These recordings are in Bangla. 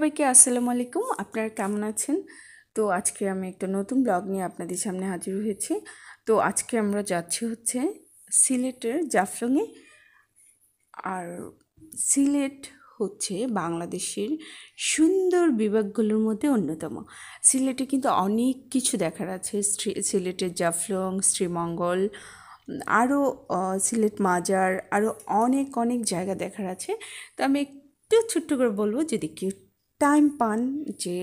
সবাইকে আসসালামু আলাইকুম। আপনারা কেমন আছেন? তো আজকে আমি একটা নতুন ব্লগ নিয়ে আপনাদের সামনে হাজির হয়েছি। তো আজকে আমরা যাচ্ছি হচ্ছে সিলেটের জাফলংয়ে। আর সিলেট হচ্ছে বাংলাদেশের সুন্দর বিভাগগুলোর মধ্যে অন্যতম। সিলেটে কিন্তু অনেক কিছু দেখার আছে। সিলেটের জাফলং, শ্রীমঙ্গল, আরও সিলেট মাজার, আরও অনেক অনেক জায়গা দেখার আছে। তো আমি একটু ছোট্ট করে বলবো, যদি কেউ টাইম পান, যে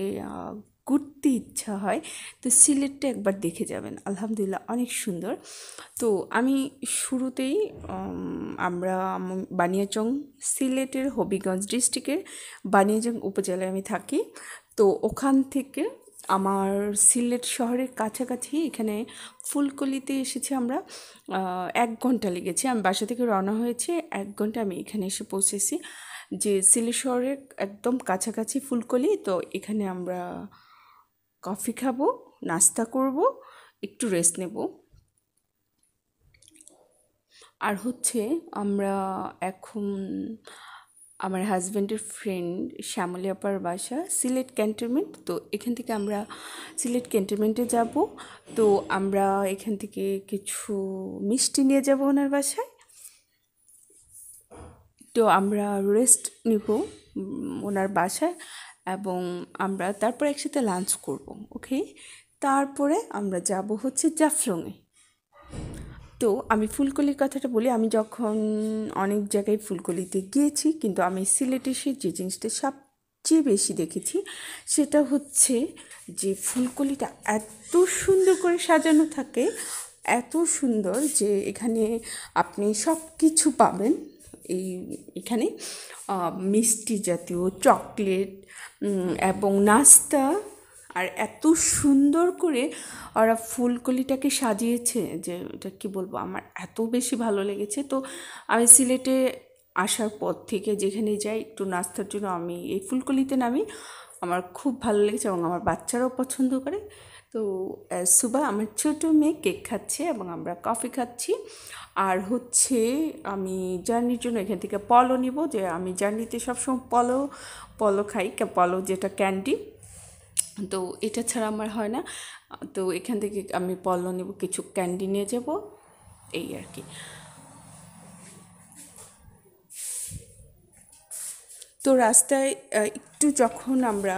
ঘুরতে ইচ্ছা হয়, তো সিলেটটা একবার দেখে যাবেন। আলহামদুলিল্লাহ অনেক সুন্দর। তো আমি শুরুতেই আমরা বানিয়াচং, সিলেটের হবিগঞ্জ ডিস্ট্রিক্টের বানিয়াচং উপজেলায় আমি থাকি। তো ওখান থেকে আমার সিলেট শহরের কাছাকাছি এখানে ফুলকলিতে এসেছি আমরা। 1 ঘন্টা লেগেছে। আমি বাসা থেকে রওনা হয়েছে, 1 ঘন্টা আমি এখানে এসে পৌঁছেছি। যে সিলেট শহরের একদম কাছাকাছি ফুলকলি। তো এখানে আমরা কফি খাবো, নাস্তা করব, একটু রেস্ট নেব। আর হচ্ছে আমরা এখন আমার হাজব্যান্ডের ফ্রেন্ড শ্যামলী আপার বাসা সিলেট ক্যান্টনমেন্ট। তো এখান থেকে আমরা সিলেট ক্যান্টনমেন্টে যাব। তো আমরা এখান থেকে কিছু মিষ্টি নিয়ে যাব ওনার বাসায়। তো আমরা রেস্ট নিব ওনার বাসায়, এবং আমরা তারপর একসাথে লাঞ্চ করব। ওকে, তারপরে আমরা যাব হচ্ছে জাফলংয়ে। তো আমি ফুলকলির কথাটা বলি। আমি যখন অনেক জায়গায় ফুলকলিতে গিয়েছি, কিন্তু আমি সিলেটে এসে যে জিনিসটা সবচেয়ে বেশি দেখেছি সেটা হচ্ছে যে ফুলকলিটা এত সুন্দর করে সাজানো থাকে, এত সুন্দর যে এখানে আপনি সব কিছু পাবেন। এখানে মিষ্টি জাতীয়, চকলেট এবং নাস্তা। আর এত সুন্দর করে ওরা ফুলকলিটাকে সাজিয়েছে যে এটা কি বলবো, আমার এত বেশি ভালো লেগেছে। তো আমি সিলেটে আসার পর থেকে যেখানে যাই একটু নাস্তার জন্য আমি এই ফুলকলিতে নামি। আমার খুব ভালো লেগেছে এবং আমার বাচ্চারাও পছন্দ করে। তো সুবা আমার ছোটো মেয়ে কেক খাচ্ছে এবং আমরা কফি খাচ্ছি। আর হচ্ছে আমি জার্নির জন্য এখান থেকে পলো নিব, যে আমি জার্নিতে সবসময় পলো খাই, পলো যেটা ক্যান্ডি। তো এটা ছাড়া আমার হয় না। তো এখান থেকে আমি পলো নেব, কিছু ক্যান্ডি নিয়ে যাব, এই আর কি। তো রাস্তায় একটু যখন আমরা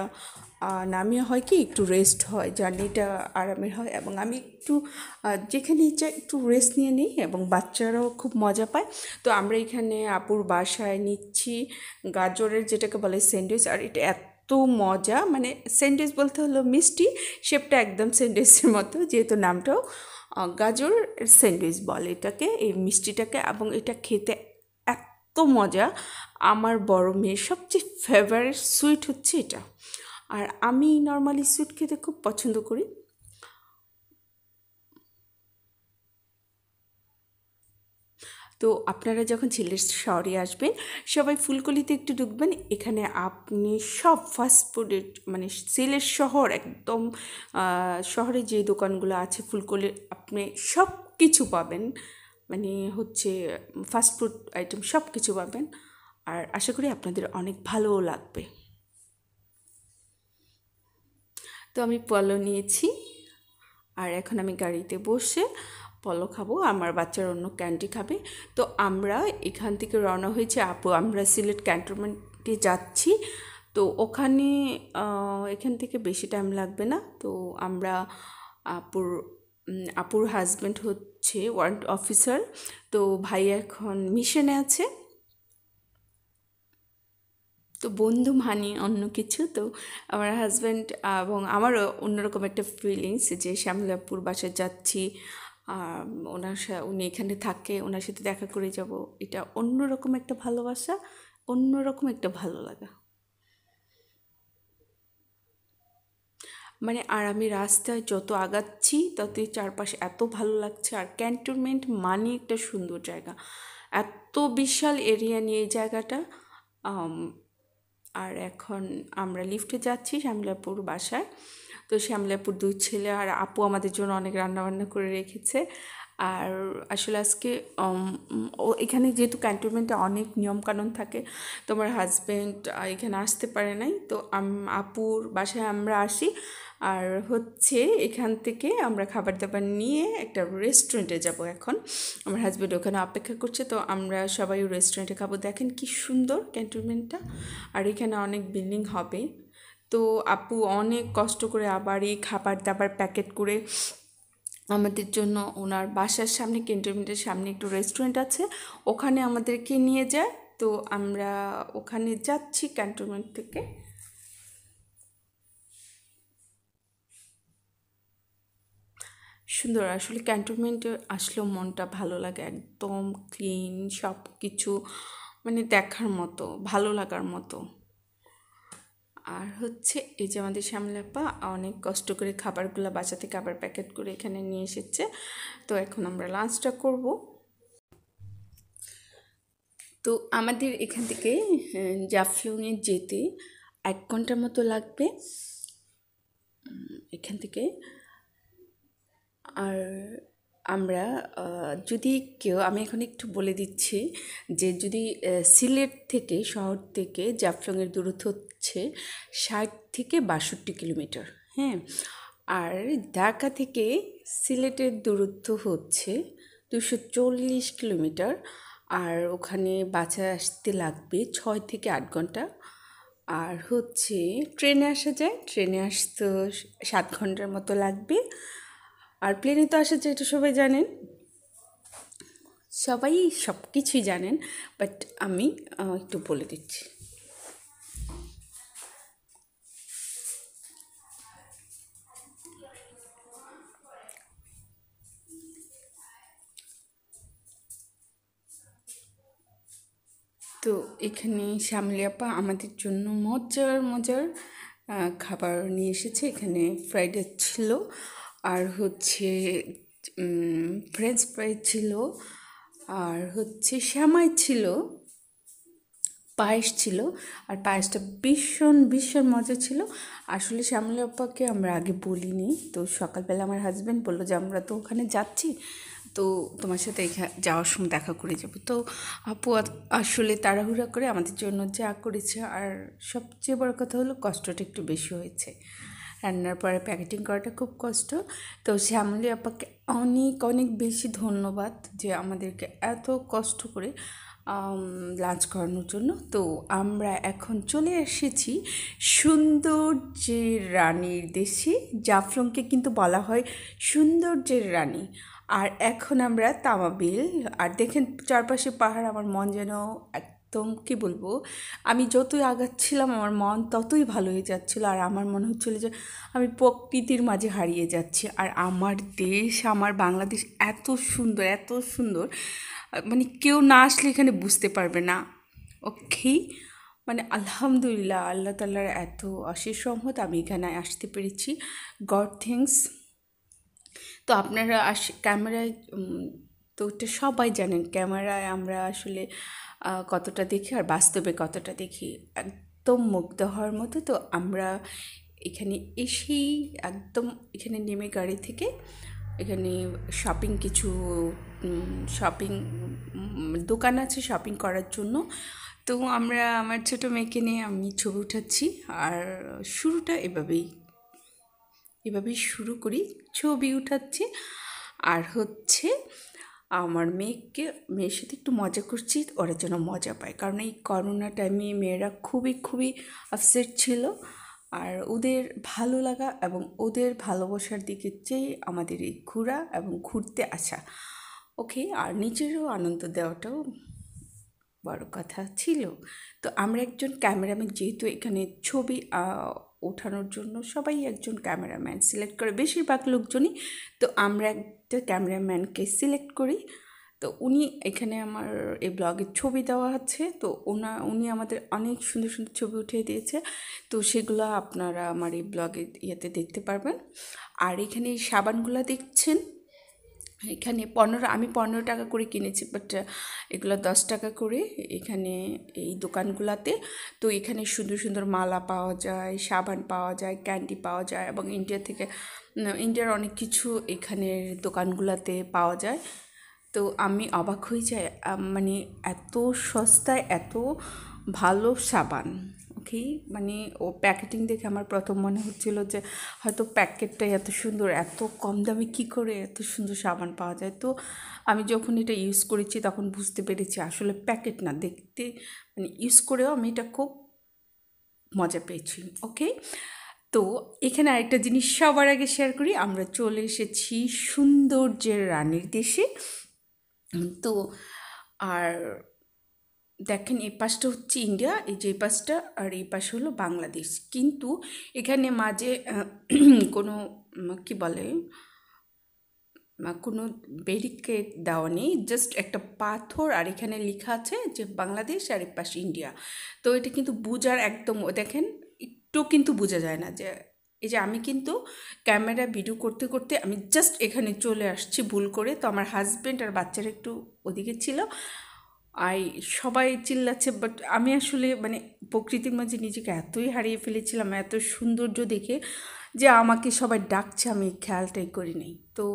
নামিয়ে হয় কি একটু রেস্ট হয়, জার্নিটা আরামের হয়, এবং আমি একটু যেখানে ইচ্ছা একটু রেস্ট নিয়ে নিই এবং বাচ্চারাও খুব মজা পায়। তো আমরা এখানে আপুর বাসায় নিচ্ছি গাজরের যেটাকে বলে স্যান্ডউইচ। আর এটা এত মজা, মানে স্যান্ডউইচ বলতে হলো মিষ্টি, শেপটা একদম স্যান্ডউইচের মতো, যেহেতু নামটাও গাজর স্যান্ডউইচ বলে এটাকে, এই মিষ্টিটাকে। এবং এটা খেতে এত মজা। আমার বড় মেয়ের সবচেয়ে ফেভারিট সুইট হচ্ছে এটা। আর আমি নর্মালি সুইট খেতে খুব পছন্দ করি। তো আপনারা যখন সিলেট শহরে আসবেন, সবাই ফুলকলিতে একটু ঢুকবেন। এখানে আপনি সব ফাস্টফুডের, মানে সিলেট শহর একদম শহরে যে দোকানগুলো আছে ফুলকলির, আপনি সব কিছু পাবেন। মানে হচ্ছে ফাস্টফুড আইটেম সব কিছু পাবেন। আর আশা করি আপনাদের অনেক ভালোও লাগবে। তো আমি পলো নিয়েছি, আর এখন আমি গাড়িতে বসে পলো খাবো, আমার বাচ্চার অন্য ক্যান্ডি খাবে। তো আমরা এখান থেকে রওনা হয়েছি আপু, আমরা সিলেট ক্যান্টনমেন্টে যাচ্ছি। তো ওখানে এখান থেকে বেশি টাইম লাগবে না। তো আমরা আপুর হাজব্যান্ড হচ্ছে ওয়ারেন্ট অফিসার। তো ভাই এখন মিশনে আছে। তো বন্ধু মানে অন্য কিছু। তো আমার হাজব্যান্ড এবং আমারও অন্যরকম একটা ফিলিংস যে শ্যামলাপুর বাসায় যাচ্ছি, উনি এখানে থাকে, ওনার সাথে দেখা করে যাব। এটা অন্যরকম একটা ভালোবাসা, অন্যরকম একটা ভালো লাগা। মানে আর আমি রাস্তায় যত আগাচ্ছি ততই চারপাশে এত ভালো লাগছে। আর ক্যান্টনমেন্ট মানে একটা সুন্দর জায়গা, এত বিশাল এরিয়া নিয়ে এই জায়গাটা। আর এখন আমরা লিফটে যাচ্ছি শ্যামলাপুর বাসায়। তো শ্যামলাপুর 2 ছেলে আর আপু আমাদের জন্য অনেক রান্নাবান্না করে রেখেছে। আর আসলে আজকে ও এখানে যেহেতু ক্যান্টনমেন্টে অনেক নিয়মকানুন থাকে, তোমার হাজব্যান্ড এখানে আসতে পারে নাই, তো আপুর বাসায় আমরা আসি। আর হচ্ছে এখান থেকে আমরা খাবার দাবার নিয়ে একটা রেস্টুরেন্টে যাব এখন। আমার হাজব্যান্ড ওখানে অপেক্ষা করছে, তো আমরা সবাই রেস্টুরেন্টে খাবো। দেখেন কি সুন্দর ক্যান্টনমেন্টটা, আর এখানে অনেক বিল্ডিং হবে। তো আপু অনেক কষ্ট করে আবার এই খাবার দাবার প্যাকেট করে আমাদের জন্য ওনার বাসার সামনে, ক্যান্টনমেন্টের সামনে একটু রেস্টুরেন্ট আছে, ওখানে আমাদেরকে নিয়ে যায়। তো আমরা ওখানে যাচ্ছি ক্যান্টনমেন্ট থেকে। সুন্দর, আসলে ক্যান্টনমেন্টে আসলেও মনটা ভালো লাগে, একদম ক্লিন সব কিছু, মানে দেখার মতো, ভালো লাগার মতো। আর হচ্ছে এই যে আমাদের শ্যামলাপা অনেক কষ্ট করে খাবারগুলো বাসা থেকে আবার প্যাকেট করে এখানে নিয়ে এসেছে। তো এখন আমরা লাঞ্চটা করব। তো আমাদের এখান থেকে জাফলংয়ে যেতে 1 ঘন্টার মতো লাগবে এখান থেকে। আর আমরা যদি কেউ, আমি এখন একটু বলে দিচ্ছি যে যদি সিলেট থেকে, শহর থেকে জাফলংয়ের দূরত্ব হচ্ছে 60 থেকে 62 কিলোমিটার, হ্যাঁ। আর ঢাকা থেকে সিলেটের দূরত্ব হচ্ছে 240 কিলোমিটার। আর ওখানে বাসে আসতে লাগবে 6 থেকে 8 ঘন্টা। আর হচ্ছে ট্রেনে আসা যায়, ট্রেনে আসতে 7 ঘন্টার মতো লাগবে। আর প্লেনে তো আসা যায়, এটা সবাই জানেন, সবাই সব কিছুই জানেন, বাট আমি একটু বলে দিচ্ছি। তো এখানে শ্যামলী আপা আমাদের জন্য মজার মজার খাবার নিয়ে এসেছে। এখানে ফ্রাইড রাইস ছিল, আর হচ্ছে ফ্রেঞ্চ ফ্রাই ছিল, আর হচ্ছে শ্যামাই ছিল, পায়েস ছিল। আর পায়েসটা ভীষণ ভীষণ মজা ছিল। আসলে শ্যামলী আপাকে আমরা আগে বলিনি, তো সকালবেলা আমার হাজব্যান্ড বললো যে আমরা তো ওখানে যাচ্ছি, তো তোমার সাথে যাওয়ার সময় দেখা করে যাব। তো আপু আসলে তাড়াহুড়া করে আমাদের জন্য যা করেছে, আর সবচেয়ে বড় কথা হলো কষ্টটা একটু বেশি হয়েছে, রান্নার পরে প্যাকেটিং করাটা খুব কষ্ট। তো শ্যামলী আপাকে অনেক অনেক বেশি ধন্যবাদ যে আমাদেরকে এত কষ্ট করে লাঞ্চ করানোর জন্য। তো আমরা এখন চলে এসেছি সৌন্দর্যের রানীর দেশে। জাফলংকে কিন্তু বলা হয় সৌন্দর্যের রানী। আর এখন আমরা তামাবিল, আর দেখেন চারপাশে পাহাড়, আমার মন যেন একদম কী বলবো, আমি যতই আগাচ্ছিলাম আমার মন ততই ভালো হয়ে যাচ্ছিলো। আর আমার মনে হচ্ছিলো যে আমি প্রকৃতির মাঝে হারিয়ে যাচ্ছি। আর আমার দেশ, আমার বাংলাদেশ এত সুন্দর, এত সুন্দর, মানে কেউ না আসলে এখানে বুঝতে পারবে না। ওকে, মানে আলহামদুলিল্লাহ, আল্লাহ তাআলার এত অশেষ রহমত আমি এখানে আসতে পেরেছি। God thanks. তো আপনারা ক্যামেরায়, তো ওটা সবাই জানেন, ক্যামেরায় আমরা আসলে কতটা দেখি আর বাস্তবে কতটা দেখি, একদম মুগ্ধ হওয়ার মতো। তো আমরা এখানে এসেই একদম এখানে নেমে গাড়ি থেকে এখানে শপিং, কিছু শপিং দোকান আছে শপিং করার জন্য। তো আমরা, আমার ছোটো মেয়েকে নিয়ে আমি ছবি উঠাচ্ছি। আর শুরুটা এভাবেই শুরু করি, ছবি উঠাচ্ছি। আর হচ্ছে আমার মেয়ের সাথে একটু মজা করছি, ওরা যেন মজা পায়, কারণ এই করোনা টাইমে মেয়েরা খুবই খুবই আপসেট ছিল। আর ওদের ভালো লাগা এবং ওদের ভালোবাসার দিকে চেয়ে আমাদের এই ঘোরা এবং ঘুরতে আসা, ওকে, আর নিজেরও আনন্দ দেওয়াটাও বড় কথা ছিল। তো আমরা একজন ক্যামেরাম্যান, যেহেতু এখানে ছবি ওঠানোর জন্য সবাই একজন ক্যামেরাম্যান সিলেক্ট করে, বেশিরভাগ লোকজনই। তো আমরা একটা ক্যামেরাম্যানকে সিলেক্ট করি। তো উনি এখানে আমার এই ব্লগের ছবি দেওয়া আছে, তো উনি আমাদের অনেক সুন্দর সুন্দর ছবি উঠিয়ে দিয়েছে। তো সেগুলো আপনারা আমার এই ব্লগের ইয়েতে দেখতে পারবেন। আর এখানে এই সাবানগুলো দেখছেন, এখানে আমি 15 টাকা করে কিনেছি, বাট এগুলো 10 টাকা করে এখানে এই দোকানগুলোতে। তো এখানে সুন্দর সুন্দর মালা পাওয়া যায়, সাবান পাওয়া যায়, ক্যান্ডি পাওয়া যায়, এবং ইন্ডিয়ার অনেক কিছু এখানের দোকানগুলোতে পাওয়া যায়। তো আমি অবাক হয়ে যাই, মানে এত সস্তায় এত ভালো সাবান। ওকে, মানে ও প্যাকেটিং দেখে আমার প্রথম মনে হচ্ছিল যে হয়তো প্যাকেটটাই এত সুন্দর, এত কম দামে কী করে এত সুন্দর সাবান পাওয়া যায়। তো আমি যখন এটা ইউজ করেছি তখন বুঝতে পেরেছি আসলে প্যাকেট না, দেখতে মানে ইউজ করেও আমি এটা খুব মজা পেয়েছি। ওকে, তো এখানে আরেকটা জিনিস সবার আগে শেয়ার করি, আমরা চলে এসেছি সৌন্দর্যের রানীর দেশে। তো আর দেখেন, এই পাশটা হচ্ছে ইন্ডিয়া, এই যে এই পাশটা, আর এই পাশে হলো বাংলাদেশ। কিন্তু এখানে মাঝে কোনো কি বলে কোনো ব্যারিকেড দেওয়া নেই, জাস্ট একটা পাথর, আর এখানে লেখা আছে যে বাংলাদেশ আর এই পাশে ইন্ডিয়া। তো এটা কিন্তু বোঝার একদম, দেখেন একটু কিন্তু বোঝা যায় না যে এই যে আমি কিন্তু ক্যামেরা ভিডিও করতে করতে আমি জাস্ট এখানে চলে আসছি ভুল করে। তো আমার হাজব্যান্ড আর বাচ্চারা একটু ওদিকে ছিল, আর সবাই চিল্লাচ্ছে, বাট আমি আসলে মানে প্রকৃতির মাঝে নিজেকে এতই হারিয়ে ফেলেছিলাম এত সৌন্দর্য দেখে যে আমাকে সবাই ডাকছে, আমি খেয়ালটাই করি নাই। তো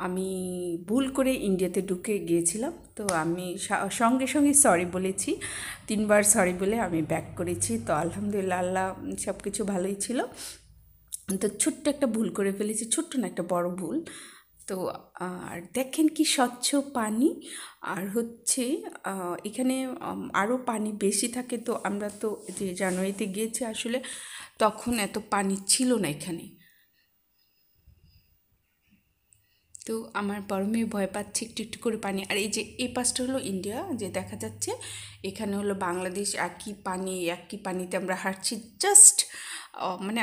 আমি ভুল করে ইন্ডিয়াতে ঢুকে গিয়েছিলাম। তো আমি সঙ্গে সঙ্গে সরি বলেছি, 3বার সরি বলে আমি ব্যাক করেছি। তো আলহামদুলিল্লাহ, আল্লাহ সব কিছু ভালোই ছিল। তো ছোট্ট একটা ভুল করে ফেলেছি, ছোট্ট না, একটা বড় ভুল। তো আর দেখেন কি স্বচ্ছ পানি, আর হচ্ছে এখানে আরও পানি বেশি থাকে। তো আমরা তো যে জানুয়ারিতে গিয়েছি আসলে তখন এত পানি ছিল না এখানে। তো আমার বড় মেয়ে ভয় পাচ্ছে একটু একটু করে পানি। আর এই যে এই পাশটা হলো ইন্ডিয়া, যে দেখা যাচ্ছে এখানে হলো বাংলাদেশ। একই পানিতে আমরা হাঁটছি, জাস্ট মানে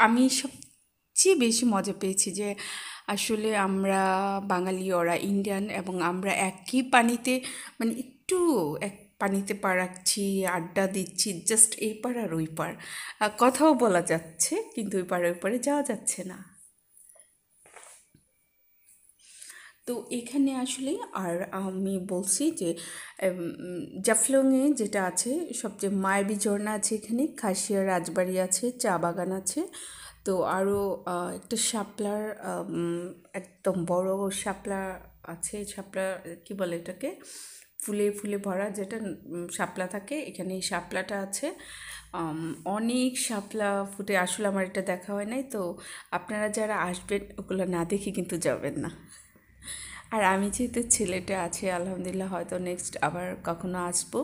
আমি সবচেয়ে বেশি মজা পেয়েছি যে আসলে আমরা বাঙালি, ওরা ইন্ডিয়ান, এবং আমরা একই পানিতে মানে একটু এক পানিতে পা রাখছি, আড্ডা দিচ্ছি, জাস্ট এই পার আর ওই পার। কথাও বলা যাচ্ছে, কিন্তু ওই পারে ওই পারে যাওয়া যাচ্ছে না। তো এখানে আসলে আর আমি বলছি যে জাফলংয়ে যেটা আছে সবচেয়ে মায়াবী ঝর্ণা আছে, এখানে খাসিয়া রাজবাড়ি আছে, চা বাগান আছে। তো আরও একটা শাপলার একদম বড় শাপলা আছে, শাপলা কি বলে এটাকে, ফুলে ফুলে ভরা যেটা শাপলা থাকে, এখানে এই শাপলাটা আছে। অনেক শাপলা ফুটে, আসলে আমার এটা দেখা হয় নাই। তো আপনারা যারা আসবেন ওগুলো না দেখে কিন্তু যাবেন না। আর আমি যেহেতু ছেলেটা আছে, আলহামদুলিল্লাহ হয়তো নেক্সট আবার কখনো আসবো,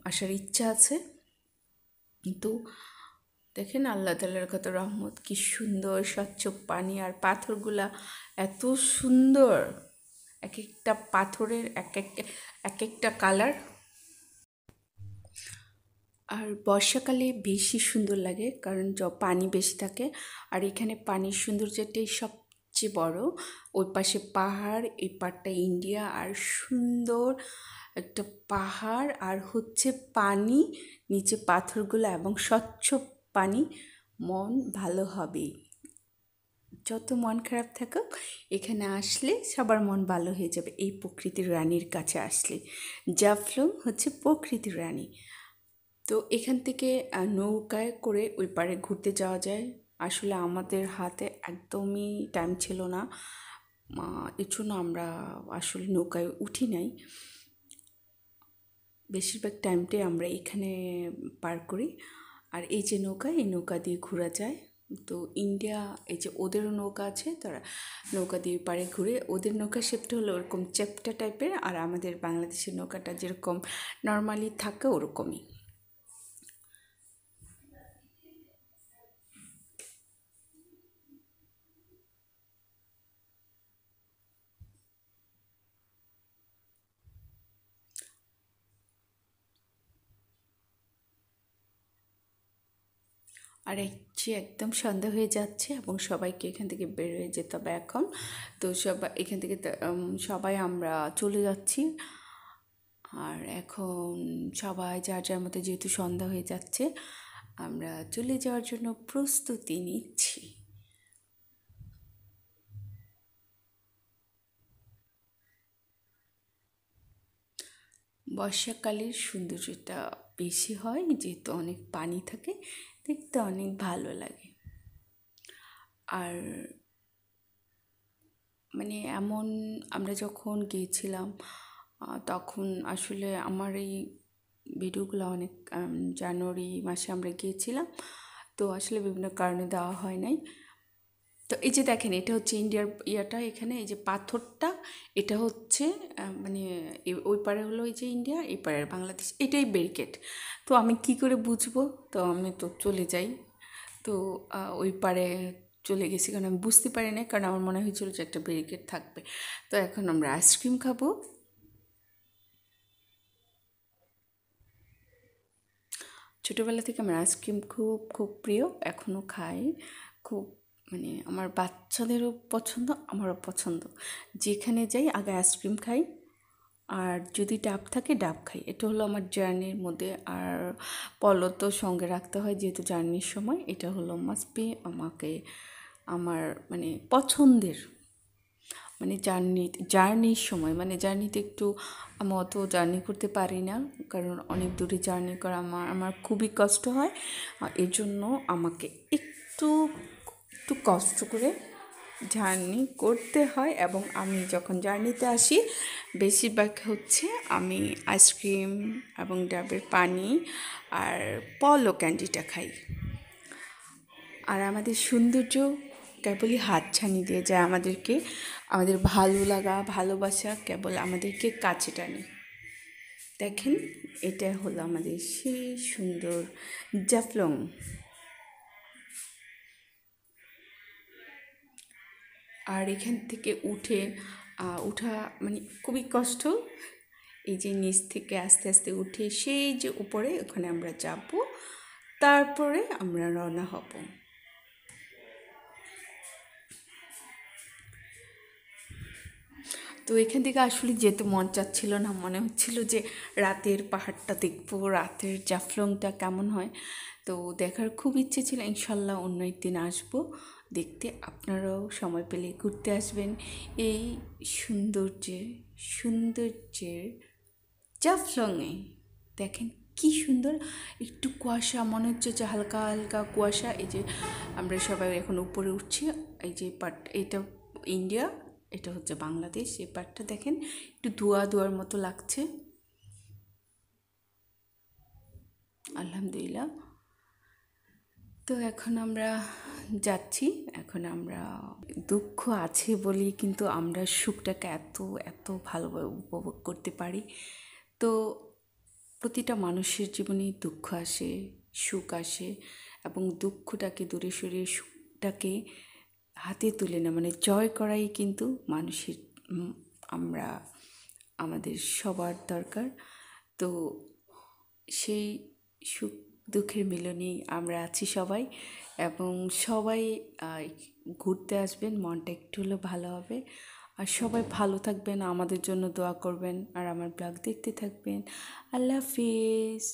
আসার ইচ্ছা আছে। কিন্তু দেখেন আল্লাহ তাআলার কত রহমত, কি সুন্দর স্বচ্ছ পানি, আর পাথরগুলা এত সুন্দর, এক একটা পাথরের এক একটা কালার। আর বর্ষাকালে বেশি সুন্দর লাগে, কারণ পানি বেশি থাকে। আর এখানে পানির সৌন্দর্যটাই সবচেয়ে বড়। ওই পাশে পাহাড়, এই পাড়টা ইন্ডিয়া, আর সুন্দর একটা পাহাড়, আর হচ্ছে পানি, নিচে পাথরগুলো এবং স্বচ্ছ পানি। মন ভালো হবেই, যত মন খারাপ থাকুক এখানে আসলে সবার মন ভালো হয়ে যাবে। এই প্রকৃতির রানীর কাছে আসলে, জাফলং হচ্ছে প্রকৃতির রানী। তো এখান থেকে নৌকায় করে ওই পারে ঘুরতে যাওয়া যায়। আসলে আমাদের হাতে একদমই টাইম ছিল না, এর জন্য আমরা আসলে নৌকায় উঠি নাই। বেশিরভাগ টাইমটাই আমরা এখানে পার করি। আর এই যে নৌকা, এই নৌকা দিয়ে ঘোরা যায়। তো ইন্ডিয়া, এই যে ওদেরও নৌকা আছে, তারা নৌকা দিয়ে পারে ঘুরে। ওদের নৌকা শেপটা হলো ওরকম চ্যাপ্টা টাইপের, আর আমাদের বাংলাদেশের নৌকাটা যেরকম নর্মালি থাকে ওরকমই। আর এই যে একদম সন্ধ্যা হয়ে যাচ্ছে এবং সবাইকে এখান থেকে বের হয়ে যেতে হবে এখন। তো সবাই এখান থেকে সবাই আমরা চলে যাচ্ছি। আর এখন সবাই যার যার মতো, যেহেতু সন্ধ্যা হয়ে যাচ্ছে, আমরা চলে যাওয়ার জন্য প্রস্তুতি নিচ্ছি। বর্ষাকালের সৌন্দর্যটা বেশি হয় যেহেতু অনেক পানি থাকে, দেখতে অনেক ভালো লাগে। আর মানে এমন আমরা যখন গিয়েছিলাম তখন আসলে আমার এই ভিডিওগুলো অনেক জানুয়ারি মাসে আমরা গিয়েছিলাম, তো আসলে বিভিন্ন কারণে দেওয়া হয় নাই। তো এই যে দেখেন, এটা হচ্ছে ইন্ডিয়ার ইয়াটা, এখানে এই যে পাথরটা, এটা হচ্ছে মানে ওই পারে হলো এই যে ইন্ডিয়া, এই পারে বাংলাদেশ, এটাই ব্যারিকেড। তো আমি কি করে বুঝবো, তো আমি তো চলে যাই। তো ওই পারে চলে গেছি কারণ আমি বুঝতে পারি না, কারণ আমার মনে হয়েছিল যে একটা ব্যারিকেড থাকবে। তো এখন আমরা আইসক্রিম খাবো। ছোটোবেলা থেকে আমার আইসক্রিম খুব খুব প্রিয়, এখনও খাই খুব। মানে আমার বাচ্চাদেরও পছন্দ, আমারও পছন্দ। যেখানে যাই আগে আইসক্রিম খাই, আর যদি ডাব থাকে ডাব খাই। এটা হলো আমার জার্নির মধ্যে। আর পলো তো সঙ্গে রাখতে হয় যেহেতু জার্নির সময়, এটা হলো মাস্ট বি আমাকে, আমার মানে পছন্দের। মানে জার্নির সময়, মানে জার্নিতে একটু আমি অত জার্নি করতে পারি না, কারণ অনেক দূরে জার্নি করা আমার আমার খুবই কষ্ট হয়। এর জন্য আমাকে একটু একটু কষ্ট করে জার্নি করতে হয়। এবং আমি যখন জার্নিতে আসি বেশিরভাগ হচ্ছে আমি আইসক্রিম এবং ডাবের পানি আর পলো ক্যান্ডিটা খাই। আর আমাদের সৌন্দর্য কেবলই হাতছানি দিয়ে যায় আমাদেরকে, আমাদের ভালো লাগা ভালোবাসা কেবল আমাদেরকে কাছে টানে। দেখেন, এটা হলো আমাদের সেই সুন্দর জাফলং। আর এখান থেকে উঠা মানে খুবই কষ্ট। এই যে নিচ থেকে আস্তে আস্তে উঠে সেই যে উপরে, ওখানে আমরা যাব, তারপরে আমরা রওনা হব। তো এখান থেকে আসলে যেতে মন চাচ্ছিল না, মনে হচ্ছিল যে রাতের পাহাড়টা দেখবো, রাতের জাফলংটা কেমন হয়। তো দেখার খুব ইচ্ছে ছিল। ইনশাল্লাহ অন্য একদিন আসবো দেখতে, আপনারাও সময় পেলে ঘুরতে আসবেন এই সৌন্দর্যের জাফলংয়ে। দেখেন কি সুন্দর, একটু কুয়াশা, মনে হচ্ছে যে হালকা হালকা কুয়াশা। এই যে আমরা সবাই এখন উপরে উঠছি, এই যে এটা ইন্ডিয়া, এটা হচ্ছে বাংলাদেশ। এই পার্টটা দেখেন একটু ধোয়া ধোয়ার মতো লাগছে। আলহামদুলিল্লাহ। তো এখন আমরা যাচ্ছি। এখন আমরা দুঃখ আছে বলেই কিন্তু আমরা সুখটাকে এত এত ভালোভাবে উপভোগ করতে পারি। তো প্রতিটা মানুষের জীবনেই দুঃখ আসে, সুখ আসে, এবং দুঃখটাকে দূরে সরিয়ে সুখটাকে হাতে তুলে না, মানে জয় করাই কিন্তু মানুষের আমরা আমাদের সবার দরকার। তো সেই সুখ দুঃখের মিলনেই আমরা আছি সবাই, এবং সবাই ঘুরতে আসবেন, মনটা একটু হলেও ভালো হবে। আর সবাই ভালো থাকবেন, আমাদের জন্য দোয়া করবেন, আর আমার ব্লগ দেখতে থাকবেন। আল্লাহ হাফিজ।